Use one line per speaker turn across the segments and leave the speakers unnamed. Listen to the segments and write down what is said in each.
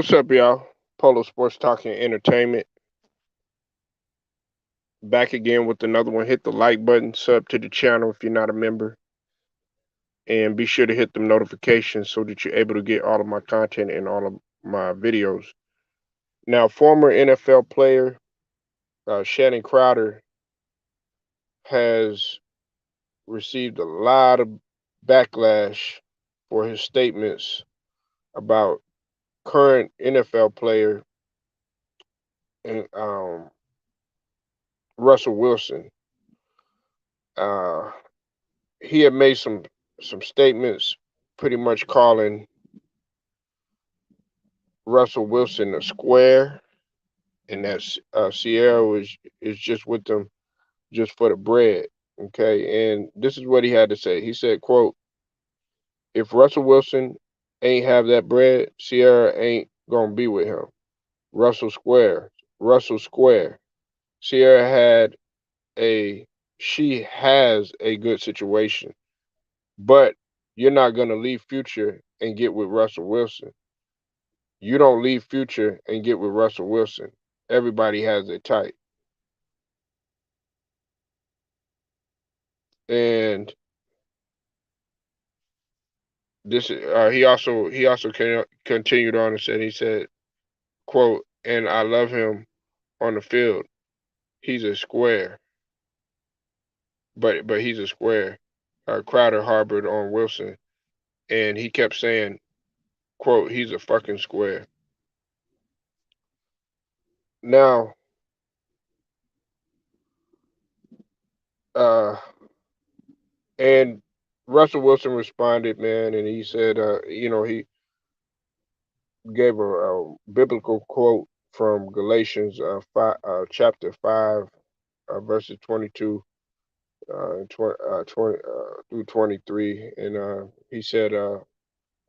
What's up, y'all? Polo Sports Talking Entertainment. Back again with another one. Hit the like button, sub to the channel if you're not a member, and be sure to hit the notifications so that you're able to get all of my content and all of my videos. Now, former NFL player Shannon Crowder has received a lot of backlash for his statements about current NFL player and Russell Wilson. Uh, he had made some statements pretty much calling Russell Wilson a square, and that Sierra is just with them just for the bread. Okay, and this is what he had to say. He said, "quote If Russell Wilson ain't have that bread, Sierra ain't gonna be with him. Russell Square, Russell Square. Sierra had a she has a good situation, but you're not gonna leave Future and get with Russell Wilson. You don't leave Future and get with Russell Wilson. Everybody has their type." And this he also continued on and said he said, "quote And I love him on the field. He's a square, but he's a square." Crowder harbored on Wilson, and he kept saying, "quote He's a fucking square." Now, uh, and Russell Wilson responded, man, and he said, he gave a biblical quote from Galatians chapter 5, verses 22 through 23. And he said,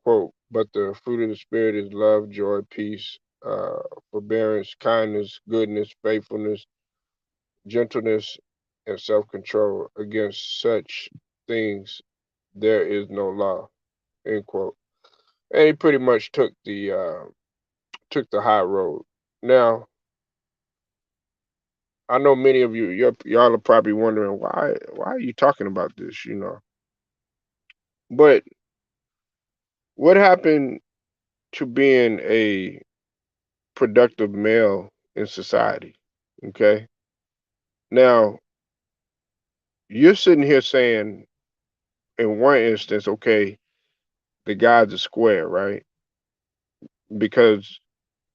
quote, "But the fruit of the Spirit is love, joy, peace, forbearance, kindness, goodness, faithfulness, gentleness, and self control. Against such things there is no law." End quote. And he pretty much took the high road. Now, I know many of y'all are probably wondering why are you talking about this, you know? But what happened to being a productive male in society? Okay. Now, you're sitting here saying, in one instance, okay, the guy's a square, right? Because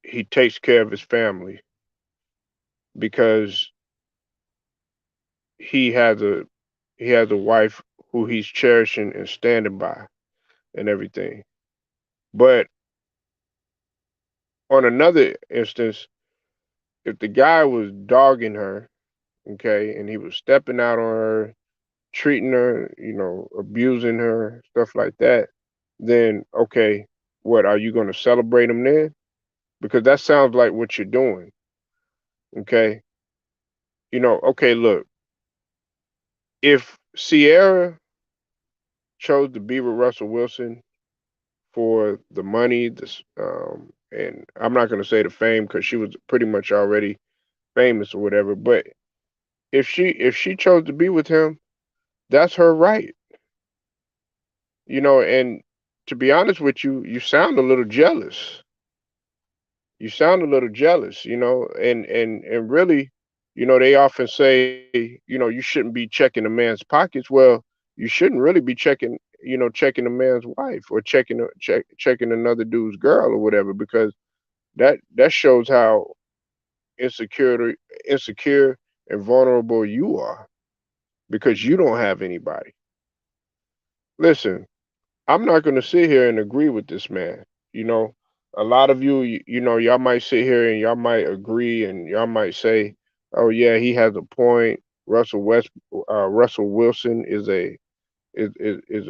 he takes care of his family, because he has a he has a wife who he's cherishing and standing by and everything. But on another instance, if the guy was dogging her, okay, and he was stepping out on her, treating her, abusing her, stuff like that, then okay, what are you going to celebrate him then? Because that sounds like what you're doing, okay? Okay, look, if Sierra chose to be with Russell Wilson for the money, and I'm not going to say the fame because she was pretty much already famous or whatever, but if she chose to be with him, that's her right, and to be honest with you, you sound a little jealous. You sound a little jealous, and really, they often say, you shouldn't be checking a man's pockets. Well, you shouldn't really be checking a man's wife or checking another dude's girl or whatever, because that shows how insecure insecure and vulnerable you are, because you don't have anybody. Listen, I'm not going to sit here and agree with this man. You know, a lot of y'all might sit here and y'all might agree and y'all might say, "Oh yeah, he has a point. Russell Wilson is a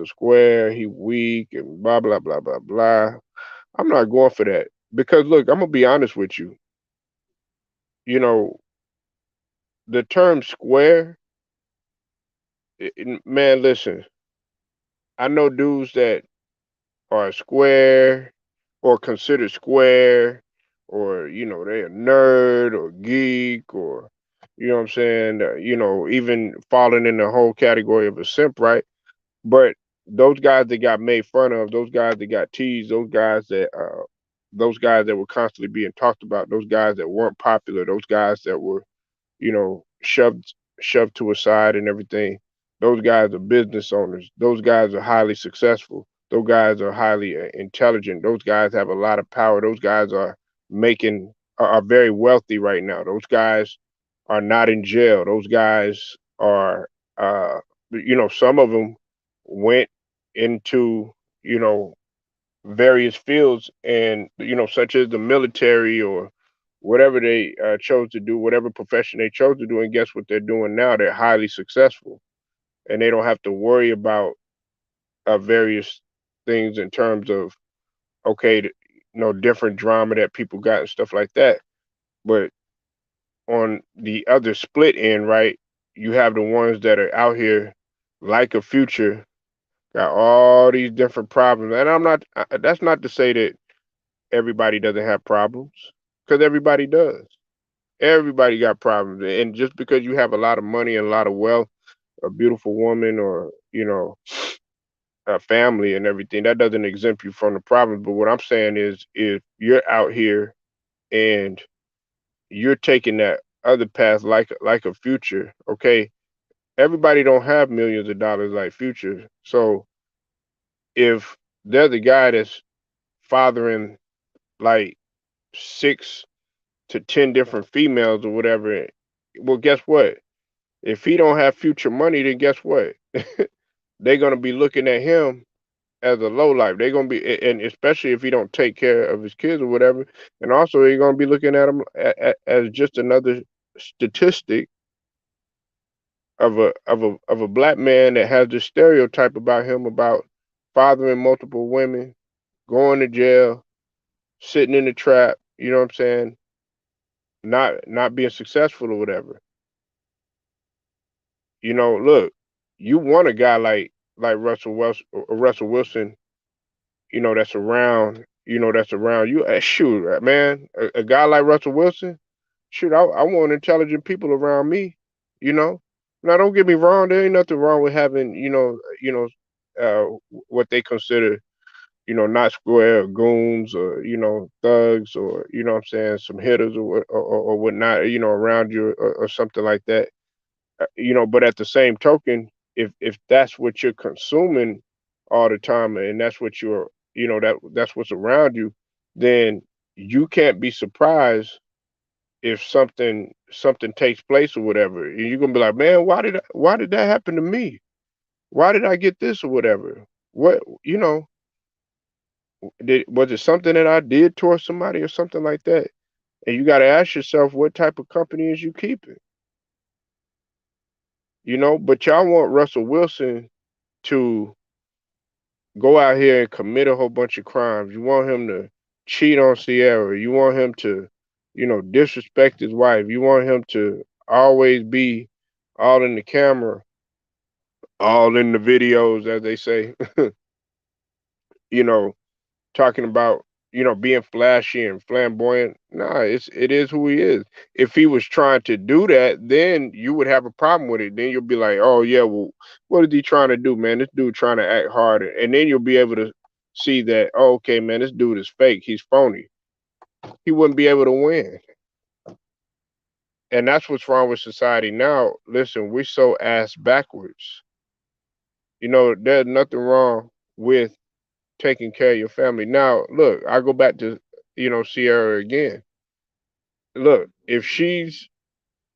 square. He weak and blah blah blah blah blah." I'm not going for that, because look, I'm gonna be honest with you. You know, the term square, man. Listen, I know dudes that are square. or considered square, or they're a nerd or geek, or what I'm saying, even falling in the whole category of a simp, right? But those guys that got made fun of, those guys that got teased, those guys that were constantly being talked about, those guys that weren't popular, those guys that were, shoved to a side and everything. Those guys are business owners. Those guys are highly successful. Those guys are highly intelligent. Those guys have a lot of power. Those guys making are very wealthy right now. Those guys are not in jail. Those guys are, some of them went into, you know, various fields, and such as the military, or whatever they chose to do, whatever profession they chose to do. And guess what they're doing now? They're highly successful, and they don't have to worry about various things in terms of, okay, different drama that people got and stuff like that. But on the other split end, right, you have the ones that are out here like a Future, got all these different problems. And that's not to say that everybody doesn't have problems, because everybody does. Everybody got problems. And just because you have a lot of money and a lot of wealth, a beautiful woman, or, a family and everything, that doesn't exempt you from the problems. But what I'm saying is, if you're out here and you're taking that other path, like a Future, okay, everybody don't have millions of dollars like Future. So if they're the guy that's fathering like 6 to 10 different females or whatever, well, guess what? If he don't have Future money, then guess what? They're gonna be looking at him as a low life. They're gonna be, and especially if he don't take care of his kids or whatever. And also, they're gonna be looking at him as just another statistic of a black man that has this stereotype about him, about fathering multiple women, going to jail, sitting in the trap. You know what I'm saying? Not being successful or whatever. Look, you want a guy like Russell Wilson, that's around you. Shoot, man, a guy like Russell Wilson, shoot, I want intelligent people around me. You know, now don't get me wrong, there ain't nothing wrong with having, what they consider, not square, or goons, or thugs, or what I'm saying, some hitters, or whatnot, around you, or something like that. But at the same token, if that's what you're consuming all the time, and that's what that's what's around you, then you can't be surprised if something takes place or whatever. And you're gonna be like, man, why did that happen to me? Why did I get this or whatever? What, was it something that I did towards somebody or something like that? And you got to ask yourself, what type of company is you keeping? But y'all want Russell Wilson to go out here and commit a whole bunch of crimes. You want him to cheat on Sierra. You want him to, disrespect his wife. You want him to always be all in the camera, all in the videos, as they say, you know, talking about, being flashy and flamboyant. Nah, it is who he is. If he was trying to do that, then you would have a problem with it. Then you'll be like, oh yeah, well, what is he trying to do, man? This dude trying to act hard. And then you'll be able to see that, oh, okay, man, this dude is fake. He's phony. He wouldn't be able to win. And that's what's wrong with society now. Listen, we're so ass backwards. There's nothing wrong with taking care of your family. Now, look, I go back to, Sierra again. Look, if she's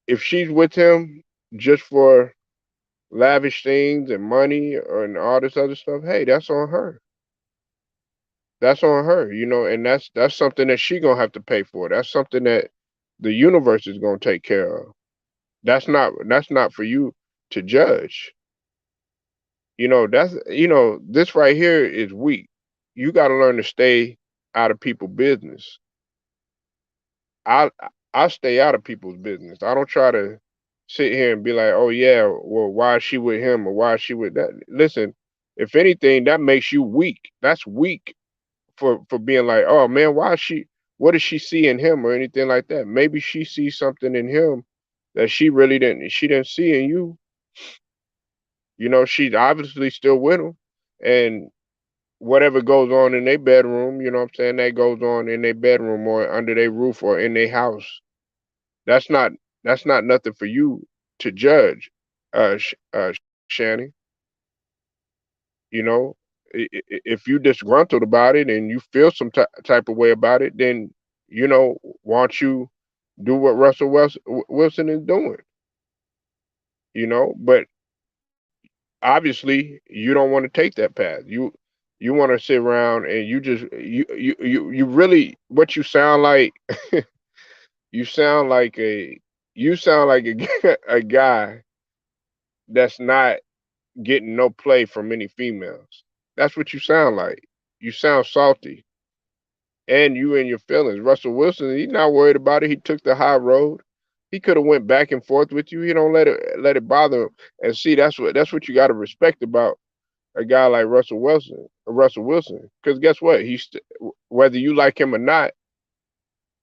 with him just for lavish things and money and all this other stuff, hey, that's on her. That's on her, and that's something that she gonna have to pay for. That's something that the universe is gonna take care of. That's not for you to judge. This right here is weak. You got to learn to stay out of people's business. I I stay out of people's business. I don't try to sit here and be like, oh yeah, well, why is she with him, or why is she with that? Listen, if anything, that makes you weak. That's weak for being like, oh man, why is she? What does she see in him or anything like that? Maybe she sees something in him that she didn't see in you. You know, she's obviously still with him, and whatever goes on in their bedroom, you know what I'm saying, that goes on in their bedroom or under their roof or in their house. That's not that's not nothing for you to judge, Shanny. You know, if you disgruntled about it and you feel some type of way about it, then you know, why don't you do what Wilson is doing? You know, but obviously you don't want to take that path. You want to sit around and you really what you sound like. You sound like a you sound like a guy that's not getting no play from any females. That's what you sound like. You sound salty, and you in your feelings. Russell Wilson, he's not worried about it. He took the high road. He could have went back and forth with you. He don't let it bother him. And see, that's what you got to respect about a guy like Russell Wilson. Russell Wilson, because guess what? Whether you like him or not,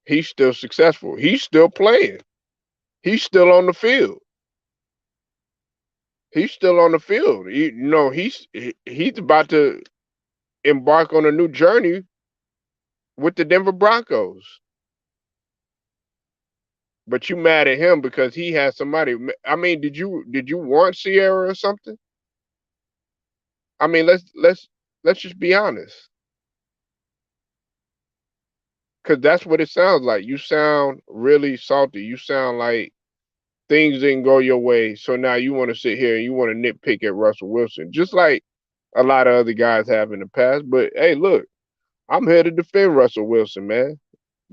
he's still successful. He's still playing. He's still on the field. He's still on the field. He's about to embark on a new journey with the Denver Broncos. But you mad at him because he has somebody. I mean, did you want Sierra or something? I mean, let's just be honest, because that's what it sounds like. You sound really salty. You sound like things didn't go your way, so now you want to sit here and you want to nitpick at Russell Wilson, just like a lot of other guys have in the past. But hey, look, I'm here to defend Russell Wilson, man,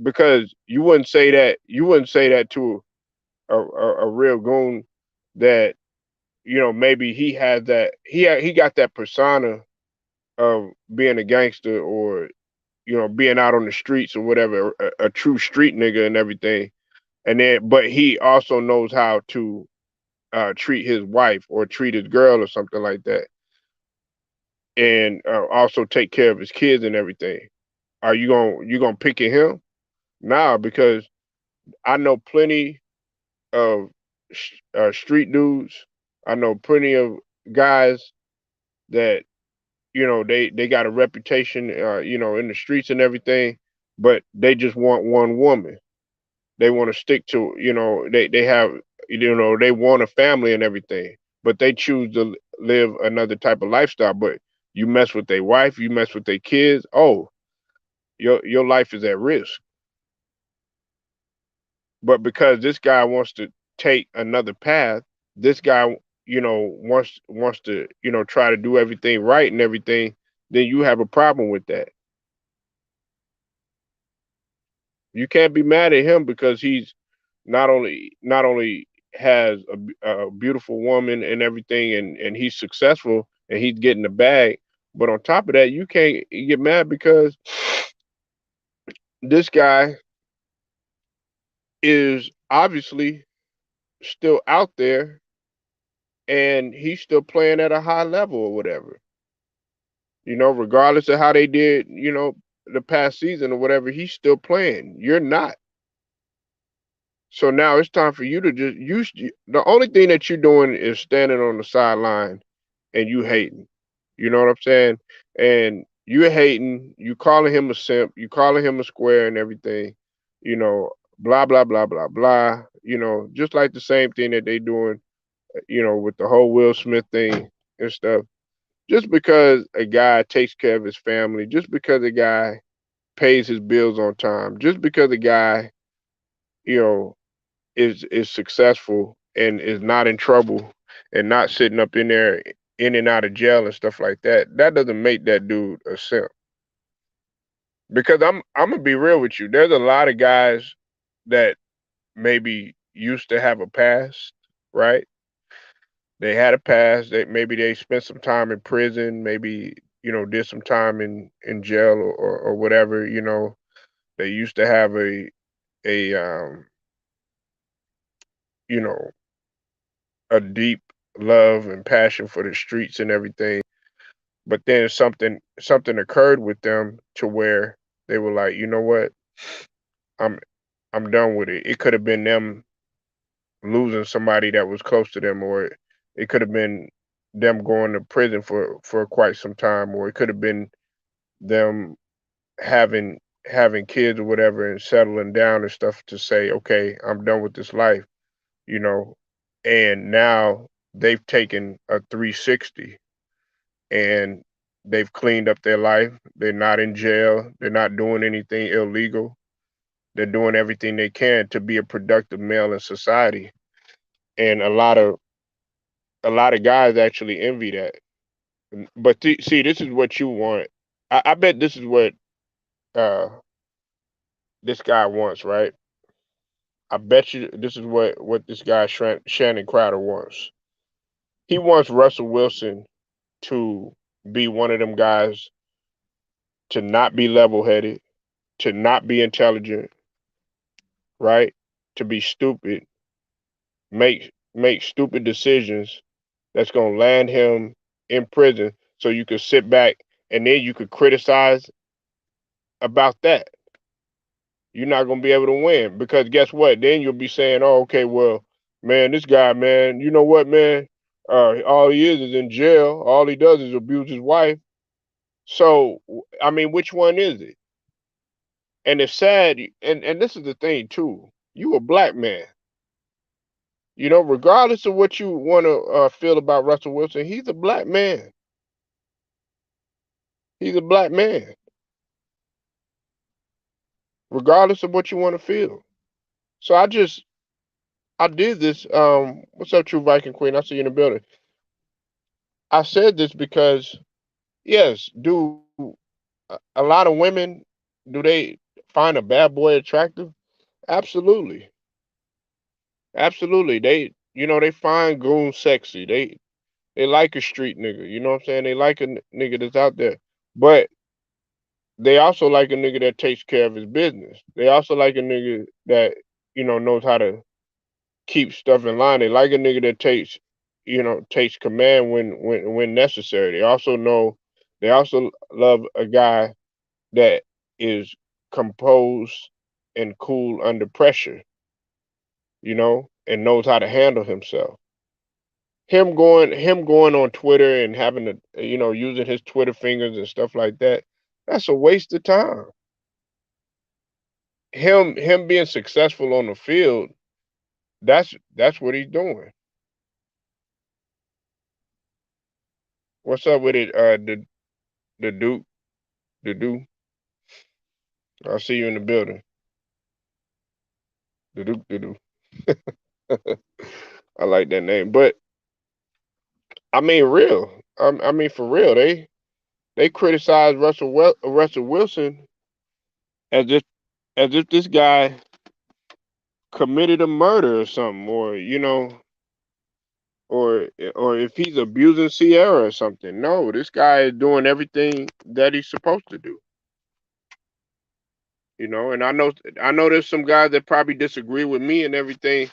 because you wouldn't say that. You wouldn't say that to a real goon that maybe he had that he got that persona of being a gangster or being out on the streets or whatever, a true street nigga and everything. And then, but he also knows how to treat his wife or treat his girl or something like that, and also take care of his kids and everything. Are you gonna pick at him? Nah, because I know plenty of street dudes. I know plenty of guys that they got a reputation, in the streets and everything, but they just want one woman. They want to stick to, they have, they want a family and everything, but they choose to live another type of lifestyle. But you mess with their wife, you mess with their kids. Oh, your life is at risk. But because this guy wants to take another path, this guy, wants to, try to do everything right and everything, then you have a problem with that. You can't be mad at him because he's not only has a beautiful woman and everything, and he's successful and he's getting the bag, but on top of that, you can't get mad because this guy is obviously still out there and he's still playing at a high level or whatever. Regardless of how they did, the past season or whatever, he's still playing. You're not. So now it's time for you to just use the only thing that you're doing is standing on the sideline and you hating. You know what I'm saying? And you hating, you calling him a simp, you calling him a square and everything, blah blah blah blah blah. Just like the same thing that they doing, with the whole Will Smith thing and stuff. Just because a guy takes care of his family, just because a guy pays his bills on time, just because a guy, you know, is successful and is not in trouble and not sitting up in there in and out of jail and stuff like that, that doesn't make that dude a simp. Because I'm gonna be real with you. There's a lot of guys that maybe used to have a past, right? They had a past. They spent some time in prison, maybe did some time in jail or whatever. They used to have a you know a deep love and passion for the streets and everything. but then something occurred with them to where they were like, you know what, I'm I'm done with it. It could have been them losing somebody that was close to them, or it could have been them going to prison for quite some time, or it could have been them having having kids or whatever and settling down and stuff to say, okay, I'm done with this life, you know. And now they've taken a 360 and they've cleaned up their life. They're not in jail. They're not doing anything illegal. They're doing everything they can to be a productive male in society. And a lot of guys actually envy that. But see, this is what you want. I bet this is what uh, this guy wants, right? I bet you this is what this guy Shannon Crowder wants. He wants Russell Wilson to be one of them guys to not be level-headed, to not be intelligent, right? To be stupid, make stupid decisions that's gonna land him in prison, so you could sit back and then you could criticize about that. You're not gonna be able to win because guess what? Then you'll be saying, "Oh, okay, well, man, this guy, man, you know what, man? All he is in jail. All he does is abuse his wife." So, I mean, which one is it? And it's sad, and this is the thing too. You a black man, regardless of what you want to feel about Russell Wilson, he's a black man. He's a black man, regardless of what you want to feel. So I did this. What's up, True Viking Queen? I see you in the building. I said this because yes, do a lot of women do they find a bad boy attractive? Absolutely, absolutely. They find goon sexy. They like a street nigga. You know what I'm saying? They like a nigga that's out there, but they also like a nigga that takes care of his business. They also like a nigga that knows how to keep stuff in line. They like a nigga that takes command when necessary. They also love a guy that is composed and cool under pressure, and knows how to handle himself. Him going on Twitter and having to using his Twitter fingers and stuff like that, that's a waste of time. Him being successful on the field, that's what he's doing. What's up with it? The Duke, the Duke. I see you in the building. The Duke, the Duke. I like that name, but I mean, real. I mean, for real. They criticize Russell Wilson as if this guy committed a murder or something, or if he's abusing Sierra or something. No, this guy is doing everything that he's supposed to do. And I know there's some guys that probably disagree with me and everything.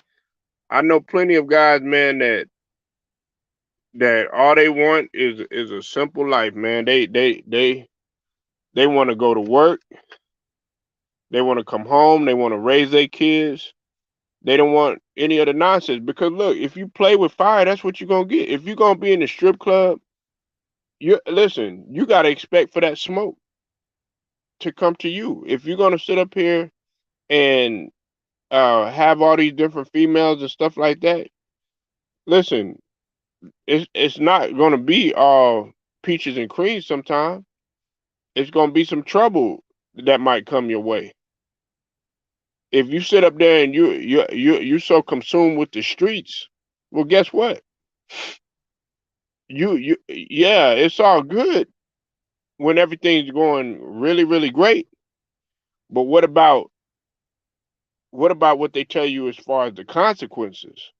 I know plenty of guys, man, that all they want is a simple life, man. They want to go to work, they want to come home, they want to raise their kids. They don't want any of the nonsense because look, if you play with fire, that's what you're gonna get. If you're gonna be in the strip club, you gotta expect for that smoke to come to you. If you're gonna sit up here and have all these different females and stuff like that, listen, it's not gonna be all peaches and cream. Sometimes it's gonna be some trouble that might come your way. If you sit up there and you so consumed with the streets, well, guess what? Yeah, it's all good when everything's going really, really great. But what about what they tell you as far as the consequences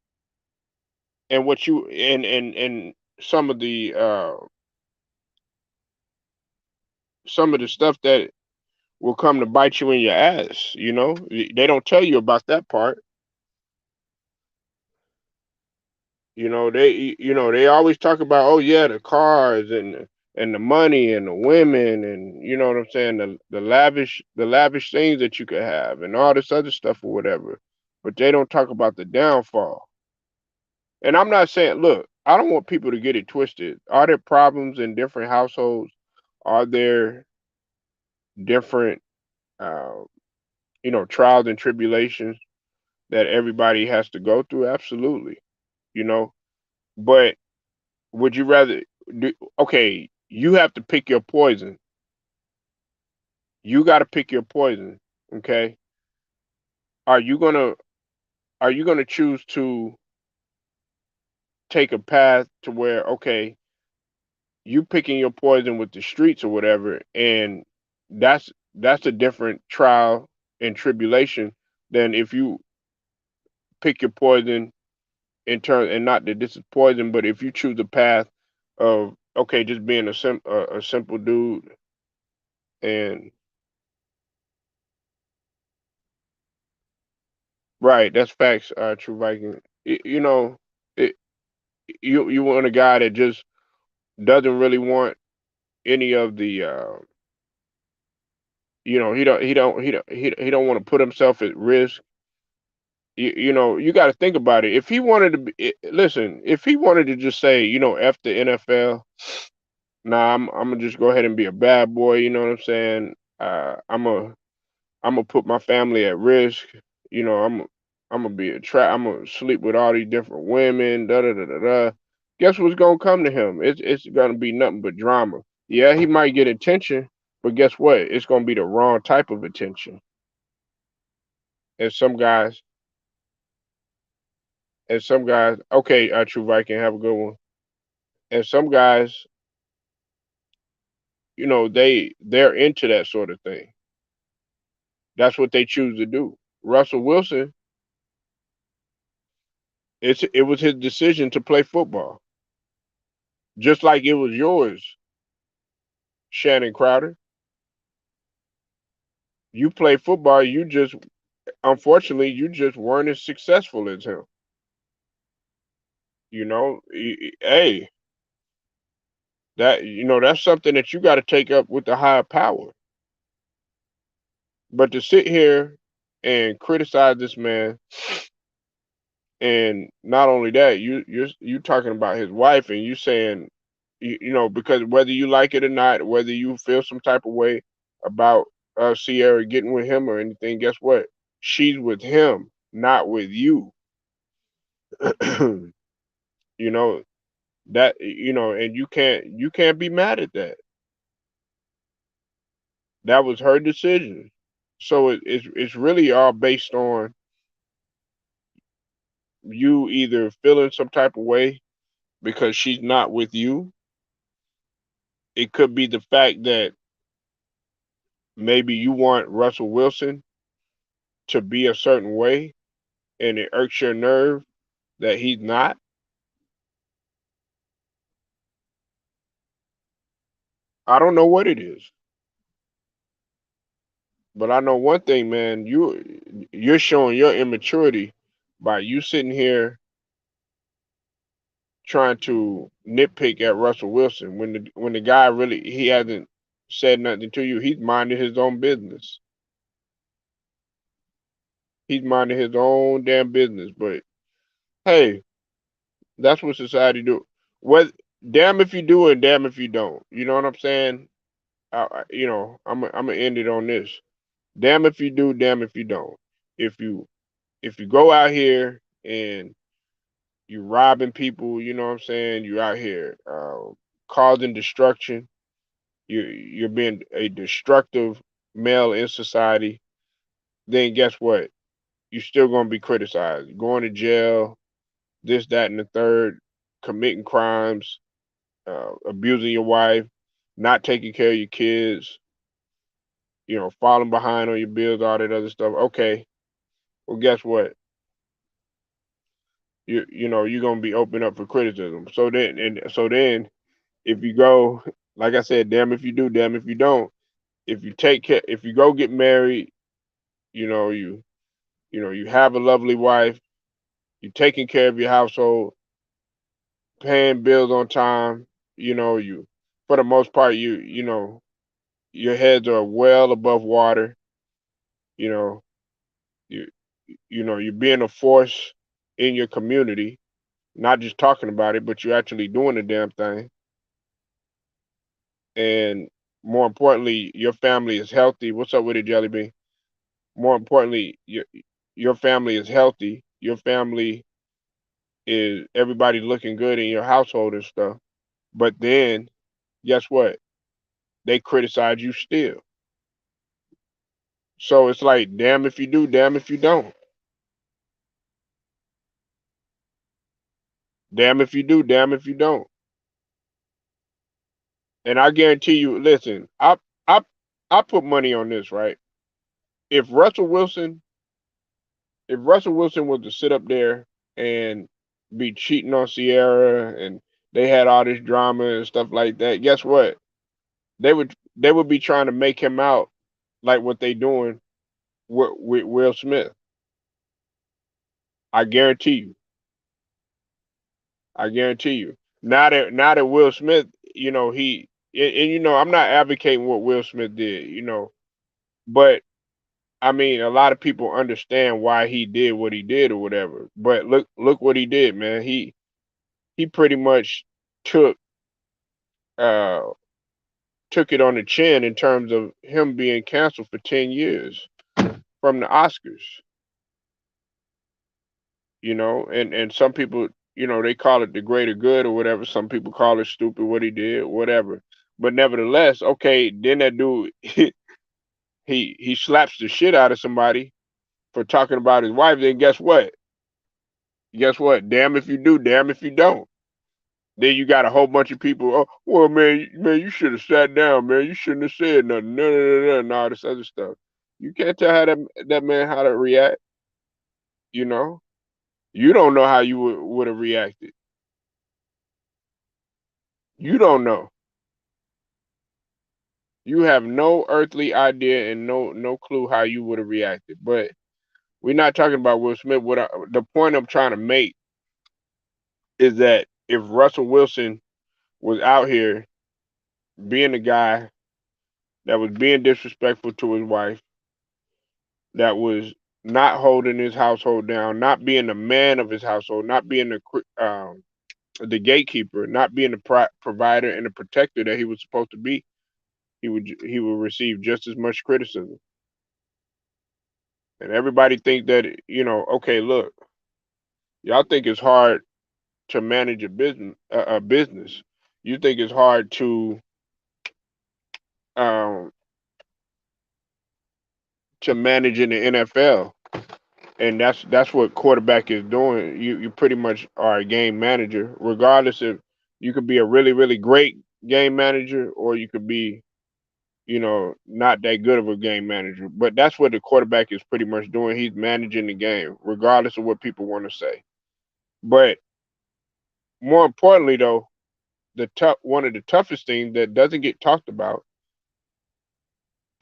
and what you and some of the stuff that will come to bite you in your ass, They don't tell you about that part. They always talk about, oh yeah, the cars and and the money and the women and you know what I'm saying, the lavish things that you could have and all this other stuff or whatever. But they don't talk about the downfall. And I'm not saying, look, I don't want people to get it twisted. Are there problems in different households? Are there different, uh, trials and tribulations that everybody has to go through? Absolutely. You know, but would you rather do? Okay, you have to pick your poison. You got to pick your poison. Okay, are you gonna are you gonna choose to take a path to where okay, you picking your poison with the streets or whatever, and that's a different trial and tribulation than if you pick your poison in turn, and not that this is poison, but if you choose the path of okay, just being a simple dude and right, that's facts, True Viking. You know, it, you want a guy that just doesn't really want any of the he don't want to put himself at risk. You got to think about it. If he wanted to listen, if he wanted to just say, F the NFL, nah, I'm gonna just go ahead and be a bad boy. You know what I'm saying? I'm gonna put my family at risk. I'm gonna be a trap. I'm gonna sleep with all these different women. Da da da da da. Guess what's gonna come to him? It's gonna be nothing but drama. Yeah, he might get attention, but guess what? It's gonna be the wrong type of attention. And some guys, okay, True Viking, have a good one. And some guys, they're into that sort of thing. That's what they choose to do. Russell Wilson, it was his decision to play football, just like it was yours, Shannon Crowder. You play football. Unfortunately, you just weren't as successful as him. Hey, that's something that you got to take up with the higher power. But to sit here and criticize this man, and not only that, you talking about his wife, and you saying, because whether you like it or not, whether you feel some type of way about Sierra getting with him or anything, guess what? She's with him, not with you. you know and you can't be mad at that. That was her decision. So it's really all based on you either feeling some type of way because she's not with you. It could be the fact that maybe you want Russell Wilson to be a certain way and it irks your nerve that he's not. I don't know what it is, but I know one thing, man. You're showing your immaturity by you sitting here trying to nitpick at Russell Wilson when the guy really he hasn't said nothing to you. He's minding his own business. He's minding his own damn business. But hey, that's what society do. What damn if you do and damn if you don't. You know what I'm saying? I'm gonna end it on this. Damn if you do, damn if you don't. If you if you go out here and you robbing people, you know what I'm saying? You out here causing destruction. You're being a destructive male in society. Then guess what? You're still gonna be criticized, going to jail, this, that, and the third, committing crimes, abusing your wife, not taking care of your kids, falling behind on your bills, all that other stuff. Okay, well, guess what? You're gonna be open up for criticism. So then, if you go, like I said, damn if you do, damn if you don't. If you go get married, you know you you have a lovely wife, you're taking care of your household, paying bills on time, you for the most part, your heads are well above water. You know, you you're being a force in your community, not just talking about it, but you're actually doing the damn thing. And more importantly, your family is healthy. What's up with it, Jelly Bean? More importantly, your family is healthy. Your family is everybody looking good in your household and stuff. But then, guess what? They criticize you still. So it's like, damn if you do, damn if you don't. Damn if you do, damn if you don't. And I guarantee you, listen, I I put money on this, right? If Russell Wilson, if Russell Wilson was to sit up there and be cheating on Sierra and they had all this drama and stuff like that, guess what? They would be trying to make him out like what they doing with Will Smith. I guarantee you. I guarantee you. Now that Will Smith, I'm not advocating what Will Smith did, but I mean, a lot of people understand why he did what he did or whatever. But look what he did, man. He pretty much took uh took it on the chin in terms of him being canceled for 10 years from the Oscars, and some people, they call it the greater good or whatever. Some people call it stupid what he did, whatever. But nevertheless, okay, then that dude he slaps the shit out of somebody for talking about his wife, then guess what? Guess what? Damn if you do, damn if you don't. Then you got a whole bunch of people. Oh, well, man, you should have sat down, man. You shouldn't have said nothing. No, no, no, no, and all this other stuff. You can't tell how that man how to react. You know, you don't know how you would have reacted. You don't know. You have no earthly idea and no clue how you would have reacted. But we're not talking about Will Smith. The point I'm trying to make is that if Russell Wilson was out here being a guy that was being disrespectful to his wife, that was not holding his household down, not being the man of his household, not being the gatekeeper, not being the provider and the protector that he was supposed to be, he would receive just as much criticism. And everybody think that okay, look, y'all think it's hard to manage a business. You think it's hard um, to manage in the NFL, and that's what quarterback is doing. You pretty much are a game manager, regardless if you could be a really really great game manager or you could be not that good of a game manager. But that's what the quarterback is pretty much doing. He's managing the game, regardless of what people want to say. But more importantly, though, the tough one of the toughest things that doesn't get talked about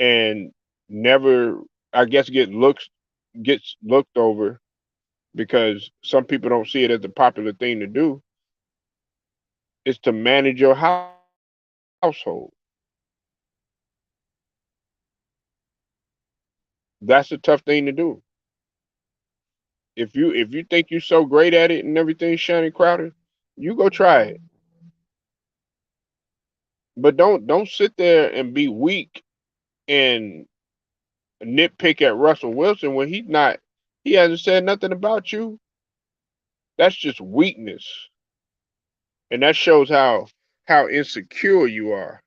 and never, I guess, gets looked over because some people don't see it as a popular thing to do, is to manage your household. That's a tough thing to do. If you think you're so great at it and everything, Shannon Crowder, you go try it. But don't sit there and be weak and nitpick at Russell Wilson when he hasn't said nothing about you. That's just weakness. And that shows how insecure you are.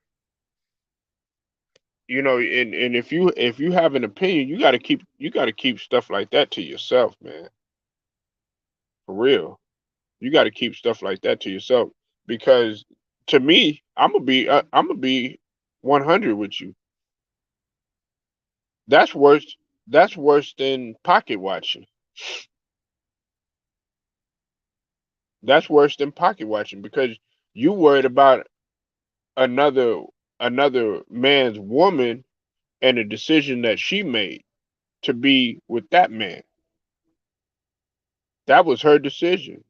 And if you have an opinion, you gotta keep stuff like that to yourself, man. For real. You gotta keep stuff like that to yourself. Because to me, I'm gonna be 100 with you. That's worse. That's worse than pocket watching. That's worse than pocket watching because you worried about another another man's woman and the decision that she made to be with that man. That was her decision.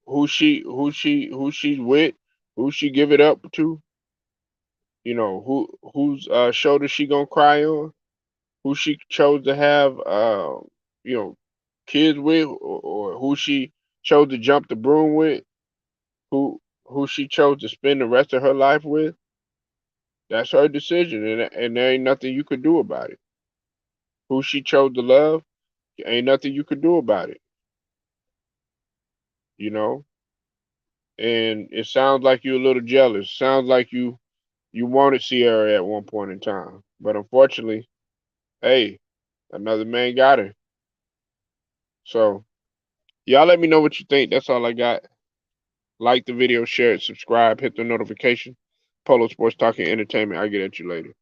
Who she's with, who she give it up to. You know, whose shoulder she gonna cry on, who she chose to have you know, kids with, or who she chose to jump the broom with, who she chose to spend the rest of her life with. That's her decision, and there ain't nothing you could do about it. Who she chose to love, ain't nothing you could do about it. You know, and it sounds like you're a little jealous. Sounds like you wanted Sierra at one point in time, but unfortunately, hey, another man got her. So y'all let me know what you think. That's all I got. Like the video, share it, subscribe, hit the notification. Polo Sports Talking Entertainment. I'll get at you later.